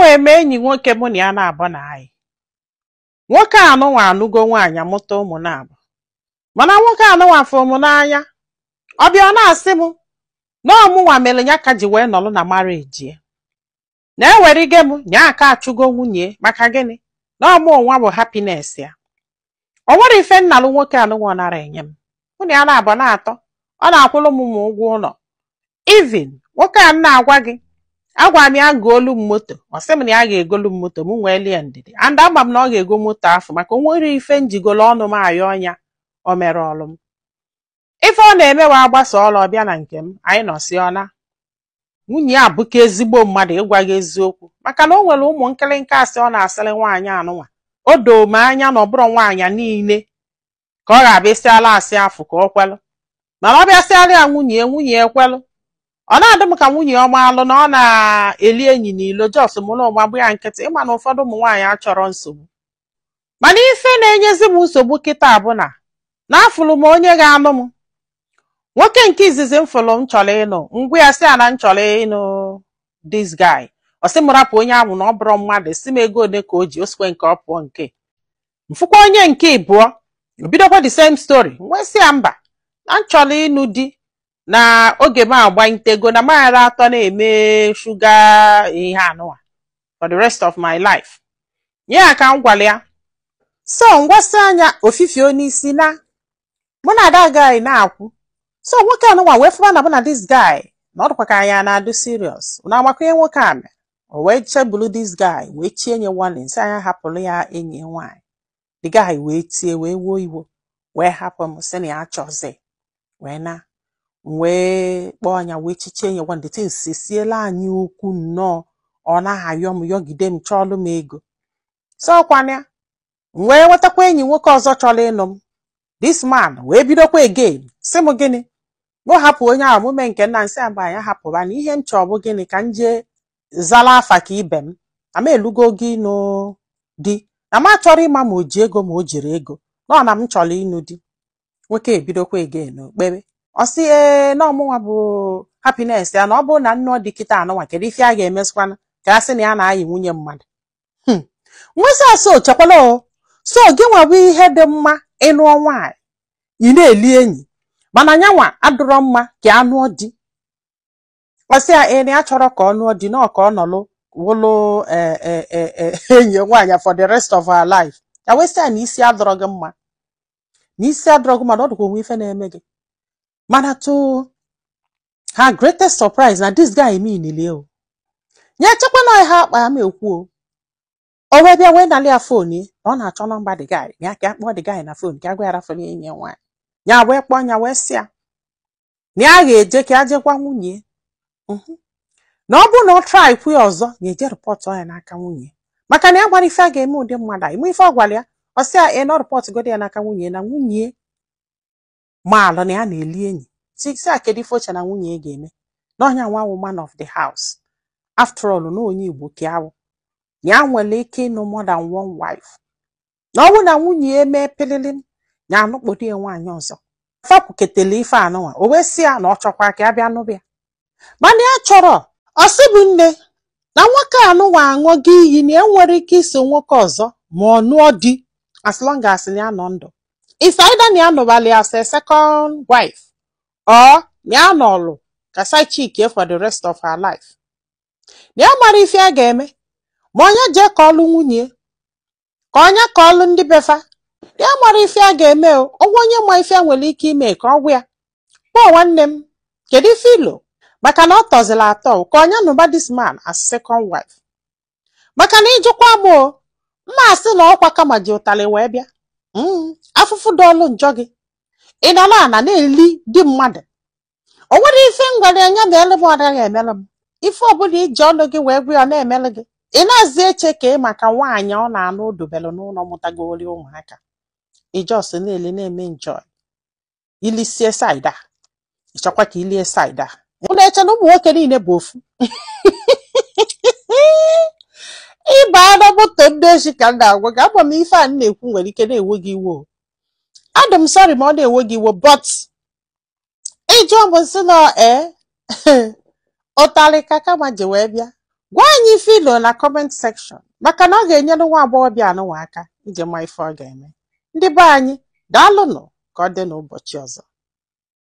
wee mee enyi nwoke mụ na ya na-abụ na anyị. Nwoke anụnwa anụgo nwaanyị amụta ụmụ na-abụ. Mana nwoke anụnwa fụrụ m n'anya. Ọ bịa na-asị m na ọmụnwa mere ya ka ji wee nọrọ na marriage ya. Na ewere ige m nya aka achụgo nwunye maka gịnị? Na ọmụ nwa bụ happiness ya. O nwere ife nnalụ nwoke anụnwa nara enye m. Mụ na ya na-abụ na-atọ. Ọ na-akwụrụ m ụgwọ ụlọ. Even nwoke a na-agwa gị agwa m ya goolu m moto. Ọ sị m na ya ga-egolu m moto m nwee lie ndidi. And ama m na ọ ga-ego moto afọ maka o nwere ife njigolo ọnụ m ayọ ọnya o mere ọlụ m. Ife ọ na-eme wa agbasa ọlụ ọbịa na nke m anyị nọsi ọna. Nwunye a bụka ezigbo mmadụ ịgwa gị eziokwu maka na o nwere ụmụ nkịrịnka asị ọ na-asịrị nwaanyị anụnwa. O doo m anya na ọ bụrụ nwaanyị niile ka ọ ga-abịasịala asị afụ ka ọ kwelụ. Mana ọ bịasịala ya nwunye ekwelụ. Ọ na-adị m ka nwunye ọma alụ na ọ na-eli enyi n'ilo jos mụrụ ọgbagbu ya nkịtị ịma na ụfọdụ ụmụ nwaanyị achọrọ nsogbu. Mana ife na-enyezi m nsogbu kịta bụ na afụlụ m onye ga-anụ m. Nwoke nke izizi m fụlụ m chọrọ ịnụ ngwa ya sị na m chọrọ ịnụ this guy. Ọ sị m rapụ onye ahụ na ọ bụrụ mmadụ si m ego ole ka o ji osikwe nke ọ pụọ nke. Mfụkwa onye nke ịbụọ bidokwa the same story. Nwee sị ya mba na m chọrọ ịnụ di na oge m agbanyitego na maghara atọ na-eme shuga ihe anụwa for the rest of my life. Ya ka m gwara ya. So ngwasị anya ofifio n'isi na mụ na that guy na-akwụ. So nwoke anụnwa wee fụba na bụ na this guy na ọ dịkwa ka anya na-adụ serious. Na agbakọ ihe nwoke a mere. O wee chebulu this guy wee chie nye warning sị anya hapụrụ ya enyi nwaanyị. The guy wee tie wee wuo iwo wee hapụ m sị na ya achọzi wee na wee kpọọ anya wee chichie nye warning. The thing sisiela anyị okwu nnọọ ọ na-ayọ m yọgide m chọọlụ m ego. So kwana wee wetakwa enyi nwoke ọzọ chọrọ ịnụ m. This man wee bidokwa again sị m gịnị mụ hapụ onye ahụ mume nke nna nsị mba ya hapụba na ihe m chọọ bụ gịnị ka m jee zala afa ka ibe m ama elugo gị nụ di na m achọrọ ịma ma o ji ego ma o jiri ego nọ na m chọrọ ịnụ di. Nwoke ebidokwa again kpebe ọ sị na ọmụnwa bụ happiness ya na ọ bụ na nnọọ dị kịta anụnwa kedu ife a ga-emesịkwana ka a sị na ya na-ayị nwunye mmadụ. Nwesị asọ chekwala o so gị nwabụ ihe dị mma ịnụọ nwaanyị ị na-eli enyi mana nyanwa adụrọ mma ka anụọ di. Ọ sị ya na ya chọrọ ka ọ nụọ di na ọ ka ọ nọlụ wụlụ enyi nwaanyị for the rest of her life. Ya wee sị ya na isi adọrọ gị mma na isi adọrọ gị mana ọ dịkwa onwe ife na-eme gị. Mana to her greatest surprise na this guy meanile o. Ya chekwa na ha akpa ya ma ekwu o. O wee bịa wee nalị ya phone ọ na-achọ nọmba the guy ya ka akpọ the guy na phone ka agwa ya rafọ enyi nwaanyị. Ya wee kpọọ ya wee sị ya na ya ga-eje ka ajekwa nwunye. Na ọ bụ na ọ try kwu ya ọzọ ga-eje report ya n'aka nwunye maka na ya gwara ife a ga-eme ụdị mmadụ ime ife ọ gwara ya ọ sị ya na report godi ya n'aka nwunye na nwunye maalụ na ya na-eli enyi sị a kedu ife oche na nwunye ga-eme na ọnya nwa woman of the house after all na onye Igbo ka awụ ya nwere ike ịnụ more than one wife. Na ọ bụ na nwunye eme pilili ya anụkpọdo ya nwaanyị ọzọ fapụketele ife anụnwa o wee sị ya na ọ chọkwa ka ya bịa nụbịa mana ya chọrọ ọ sị bụ nne na nwoke anụnwa aṅụ gị iyi na enwere ike iso nwoke ọzọ ma ọ nụọ di as long as na ya nọ ndụ. If either na ya nụbali as a second wife or na ya nọlụ ka side chick for the rest of her life. Na ya mara ife a ga-eme ma onye jee ka ọlụ nwunye ka onye ka ọlụ ndị befa. Ya mara ife a ga-eme o ọgwụ onye ma ife nwere ike ime ka ọgwụ ya kpọọ nwanne m kedu ife ilo maka na ọ tọzila atọ ka onye nụba this man as second wife. Maka na ijikwa m o mma asị na ọkwa kama ji ụtalị wee bịa afụfụ dọọlụ njọ gị ị nọ na na-eli di mmadụ. O nwere ife ngwere anya ma ele m ọ naghị emele m ife ọbụla iji ọnụ gị wee gwa ya na-emele gị ị na-azị eche ka ị maka nwaanyị ọ na-anụ odobelu n'ụlọ mụtagori ụmụaka ijos na-ele na-eme enjoy ilisie side a ịchọkwa ka ilie side a ụlọ eche na ụmụ nwoke niile bụ ofu. Ịba anọ moto ndị echi ka m na-agwa gị agba m ife a na-ekwu nwere ike na-ewe gị iwe. Adị m sorry ma ọ na-ewe gị iwe but ịjụ m sị na ụtalị ka kama ji wee bịa Gwa anyị ife ilo na comment section maka na ọ ga-enyere nwa agbọghọbịa anụnwa aka iji ma ife ọ ga-eme. Ndị be anyị, daalụnụ, ka ọ dị n'ụbọchị ọzọ.